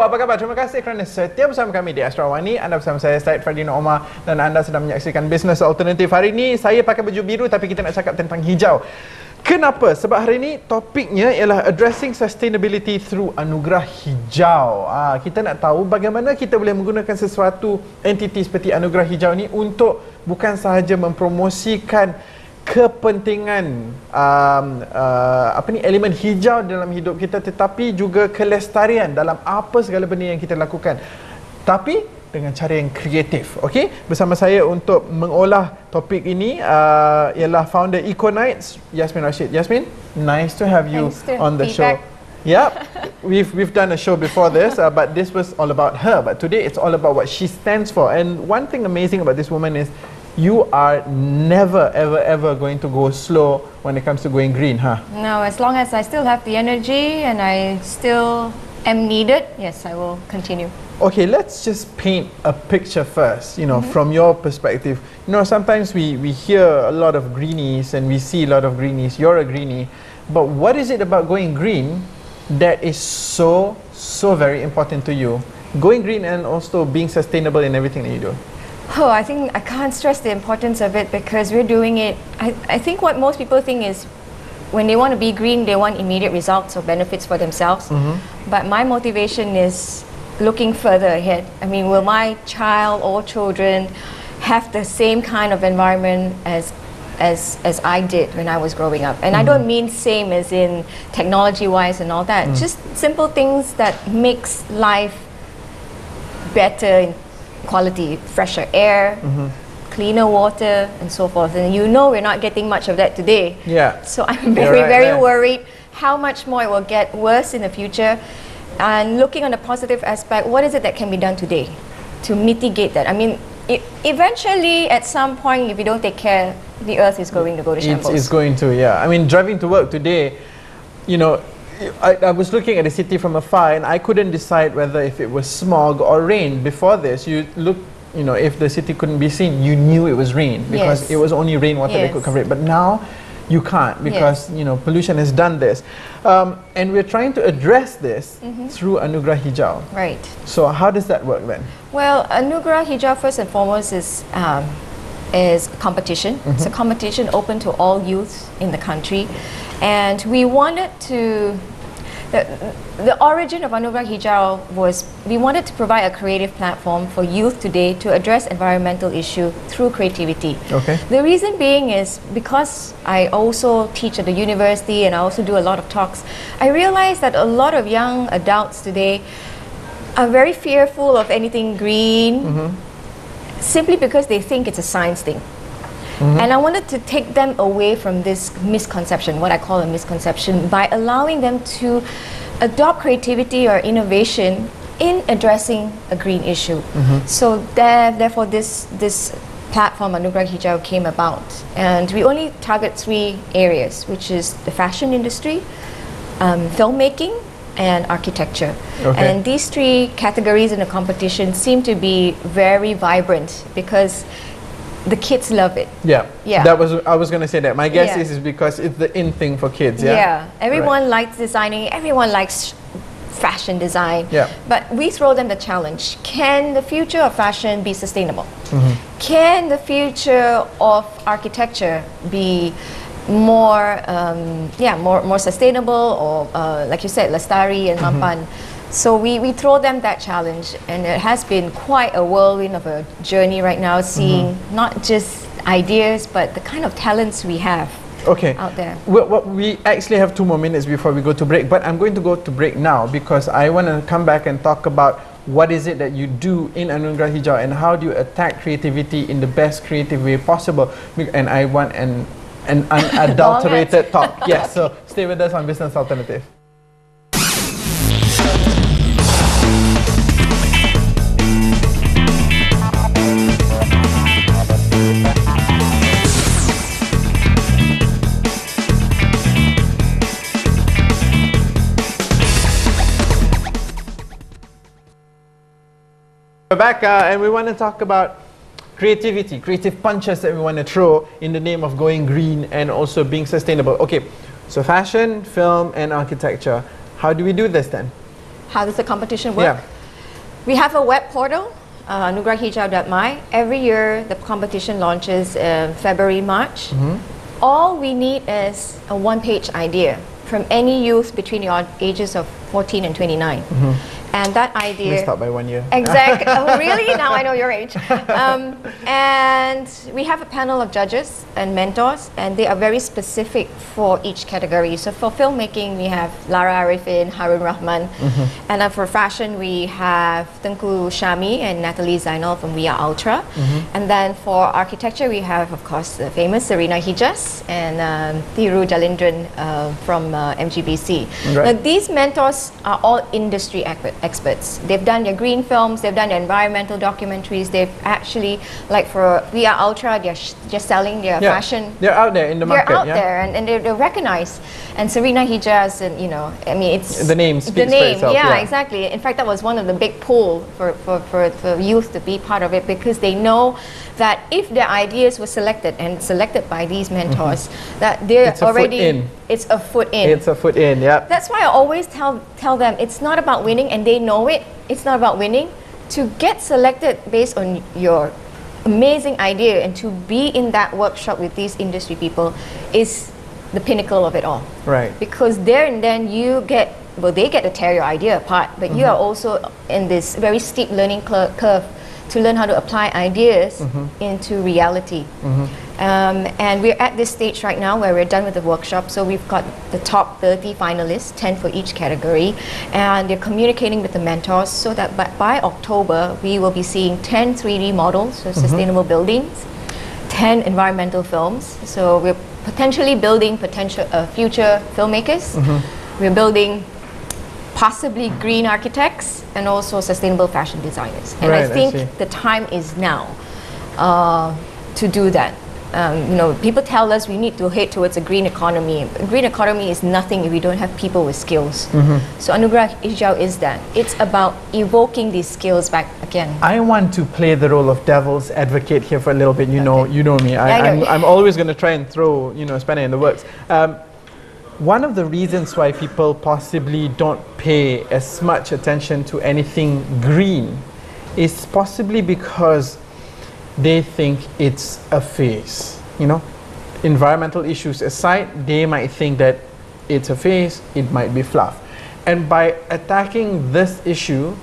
apa khabar? Terima kasih kerana setia bersama kami di Astro Awani. Anda bersama saya, Syed Ferdinand Omar, dan anda sedang menyaksikan Bisnes Alternatif. Hari ini saya pakai baju biru tapi kita nak cakap tentang hijau. Kenapa? Sebab hari ini topiknya ialah Addressing Sustainability through Anugerah Hijau. Kita nak tahu bagaimana kita boleh menggunakan sesuatu entiti seperti Anugerah Hijau ni untuk bukan sahaja mempromosikan kepentingan elemen hijau dalam hidup kita, tetapi juga kelestarian dalam apa segala benda yang kita lakukan, tapi dengan cara yang kreatif. Okey, bersama saya untuk mengolah topik ini ialah founder EcoKnights, Yasmin Rashid. Yasmin, nice to have you on the show. Yeah, we've done a show before this, but this was all about her. But today it's all about what she stands for. And one thing amazing about this woman is you are never ever going to go slow when it comes to going green, huh? No, as long as I still have the energy and I still am needed, yes, I will continue. Okay, let's just paint a picture first, you know, from your perspective. You know, sometimes we hear a lot of greenies and we see a lot of greenies. You're a greenie, but what is it about going green that is so very important to you? Going green and also being sustainable in everything that you do. Oh, I think I can't stress the importance of it because we're doing it. I think what most people think is when they want to be green, they want immediate results or benefits for themselves. But my motivation is looking further ahead. I mean, will my child or children have the same kind of environment as I did when I was growing up? And I don't mean same as in technology-wise and all that. Just simple things that makes life better in quality, fresher air, cleaner water, and so forth. And you know we're not getting much of that today. Yeah. So I'm very worried how much more it will get worse in the future. And looking on the positive aspect, what is it that can be done today to mitigate that? I mean, eventually, at some point, if you don't take care, the earth is going to go to shambles. It's going to, yeah. I mean, driving to work today, you know, I was looking at the city from afar and I couldn't decide whether if it was smog or rain. Before this, you look, you know, if the city couldn't be seen, you knew it was rain because it was only rainwater that could cover it. But now you can't because you know pollution has done this, and we're trying to address this through Anugerah Hijau. Right. So how does that work then? Well, Anugerah Hijau first and foremost is competition. It's a competition open to all youths in the country, and we wanted to. The origin of Anugerah Hijau was we wanted to provide a creative platform for youth today to address environmental issue through creativity. Okay. The reason being is because I also teach at the university and I also do a lot of talks. I realized that a lot of young adults today are very fearful of anything green simply because they think it's a science thing. And I wanted to take them away from this misconception, what I call a misconception, by allowing them to adopt creativity or innovation in addressing a green issue. So therefore this platform, Anugerah Hijau, came about. And we only target 3 areas, which is the fashion industry, filmmaking, and architecture. And these 3 categories in the competition seem to be very vibrant because the kids love it. Yeah. I was going to say that. My guess is because it's the in thing for kids. Yeah. Everyone likes designing. Everyone likes fashion design. But we throw them the challenge. Can the future of fashion be sustainable? Can the future of architecture be more sustainable, or like you said, lestari and mampan? So we throw them that challenge, and it has been quite a whirlwind of a journey right now, seeing not just ideas, but the kind of talents we have out there. We actually have 2 more minutes before we go to break, but I'm going to go to break now because I want to come back and talk about what is it that you do in Anugerah Hijau and how do you attack creativity in the best creative way possible. And I want an unadulterated talk. Yes, so stay with us on Business Alternative. We're back and we want to talk about creativity, creative punches that we want to throw in the name of going green and also being sustainable. Okay, so fashion, film and architecture. How do we do this then? How does the competition work? We have a web portal, anugerahhijau.my. Every year, the competition launches February, March. All we need is a one-page idea from any youth between the ages of 14 and 29. And that idea... Missed out by 1 year. Exactly. Oh, really? Now I know your age. And we have a panel of judges and mentors, and they are very specific for each category. So for filmmaking, we have Lara Arifin, Harun Rahman. And then for fashion, we have Tengku Syami and Natalie Zainal from We Are Ultra. And then for architecture, we have, of course, the famous Serena Hijas and Thiru Jalindran from MGBC. Now, these mentors are all industry experts. They've done their green films, they've done their environmental documentaries, they've actually, like for We Are Ultra, they're just selling their fashion. They're out there in the market. They're out there and they're recognized. And Serena Hijas, and you know, I mean, it's... The name speaks the name, for itself. yeah, exactly. In fact, that was one of the big pull for youth to be part of it, because they know that if their ideas were selected by these mentors, that they're already... It's a foot in. It's a foot in, yeah. That's why I always tell them, it's not about winning, and they know it. It's not about winning. To get selected based on your amazing idea and to be in that workshop with these industry people is the pinnacle of it all. Right. Because there and then you get, well, they get to tear your idea apart, but you are also in this very steep learning curve to learn how to apply ideas into reality. And we're at this stage right now where we're done with the workshop, so we've got the top 30 finalists, 10 for each category, and they're communicating with the mentors so that by October we will be seeing 10 3D models for sustainable buildings, 10 environmental films. So we're potentially building future filmmakers. We're building possibly green architects and also sustainable fashion designers. And I think the time is now to do that. You know, people tell us we need to head towards a green economy. A green economy is nothing if we don't have people with skills. So Anugerah Hijau is that. It's about evoking these skills back again. I want to play the role of devil's advocate here for a little bit. You know me. I'm always going to try and throw, you know, spanner in the works. One of the reasons why people possibly don't pay as much attention to anything green is possibly because they think it's a phase. You know, environmental issues aside, they might think that it's a phase, it might be fluff. And by attacking this issue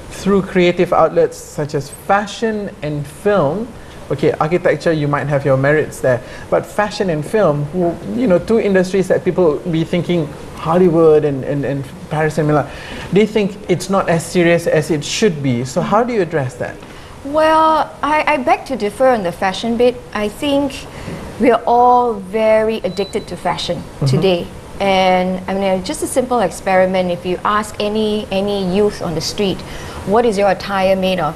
through creative outlets such as fashion and film, okay, architecture, you might have your merits there, but fashion and film, you know, two industries that people be thinking Hollywood and Paris and Milan, they think it's not as serious as it should be. So how do you address that? Well, I beg to differ on the fashion bit. I think we're all very addicted to fashion today. And I mean, just a simple experiment, if you ask any youth on the street, what is your attire made of?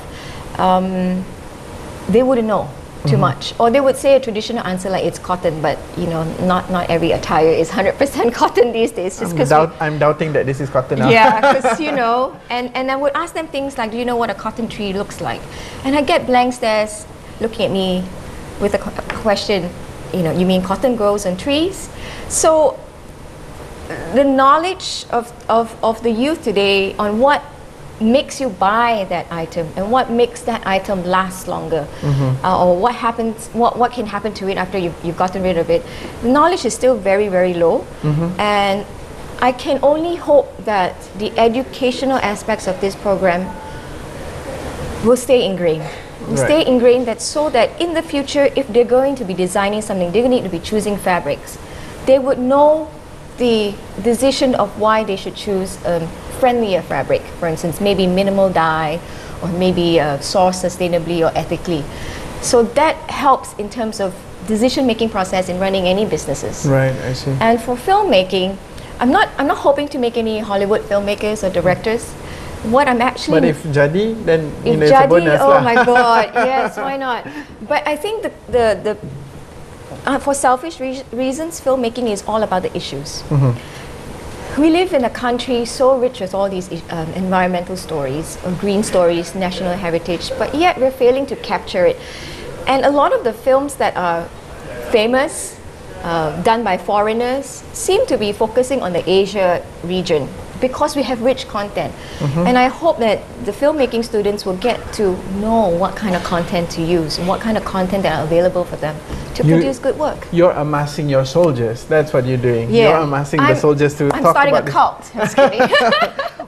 They wouldn't know too much, or they would say a traditional answer like it's cotton, but you know, not every attire is 100% cotton these days. Just I'm doubting that this is cotton now. Yeah, because you know, and I would ask them things like, do you know what a cotton tree looks like? And I get blank stares looking at me with a question, you know, you mean cotton grows on trees? So the knowledge of the youth today on what makes you buy that item and what makes that item last longer, or what happens, what can happen to it after you've gotten rid of it, the knowledge is still very, very low. And I can only hope that the educational aspects of this program will stay ingrained. Stay ingrained, that so that in the future, if they're going to be designing something, they're going to need to be choosing fabrics, they would know the decision of why they should choose friendlier fabric, for instance, maybe minimal dye, or maybe sourced sustainably or ethically. So that helps in terms of decision-making process in running any businesses. Right, I see. And for filmmaking, I'm not hoping to make any Hollywood filmmakers or directors. What I'm actually... But if jadi, then you know, it's a bonus. Oh my God, yes, why not? But I think for selfish reasons, filmmaking is all about the issues. We live in a country so rich with all these environmental stories, or green stories, national heritage, but yet we're failing to capture it. And a lot of the films that are famous, done by foreigners, seem to be focusing on the Asia region. because we have rich content. And I hope that the filmmaking students will get to know what kind of content to use and what kind of content that are available for them to produce good work. You're amassing your soldiers. That's what you're doing. Yeah. You're amassing the soldiers to I'm talk starting about a cult. I'm just kidding.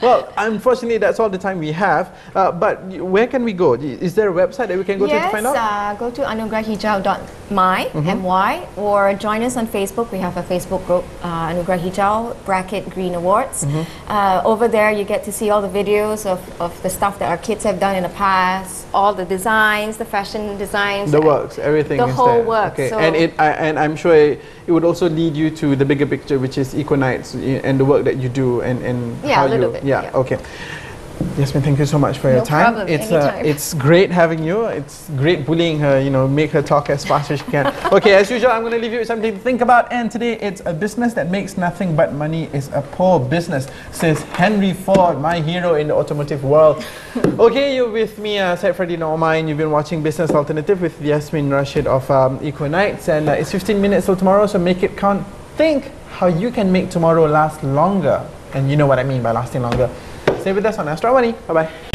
Well, unfortunately, that's all the time we have. But where can we go? Is there a website that we can go to find out? Yes, go to anugerahhijau.my, M-Y, or join us on Facebook. We have a Facebook group, Anugerah Hijau _Green Awards. Over there, you get to see all the videos of the stuff that our kids have done in the past, all the designs, the fashion designs. The works, everything the is whole there. work. Okay. So And I'm sure it would also lead you to the bigger picture, which is EcoKnights and the work that you do and yeah, how a little you... bit. Yeah, okay. Yasmin, thank you so much for your time. Problem, It's great having you. It's great bullying her, you know, make her talk as fast as she can. Okay, as usual, I'm going to leave you with something to think about. And today, it's a business that makes nothing but money is a poor business, says Henry Ford, my hero in the automotive world. Okay, you're with me, Syed Ferdinand Omar, and you've been watching Business Alternative with Yasmin Rashid of EcoKnights. And it's 15 minutes till tomorrow, so make it count. Think how you can make tomorrow last longer. And you know what I mean by lasting longer. Stay with us on Astro Awani. Bye-bye.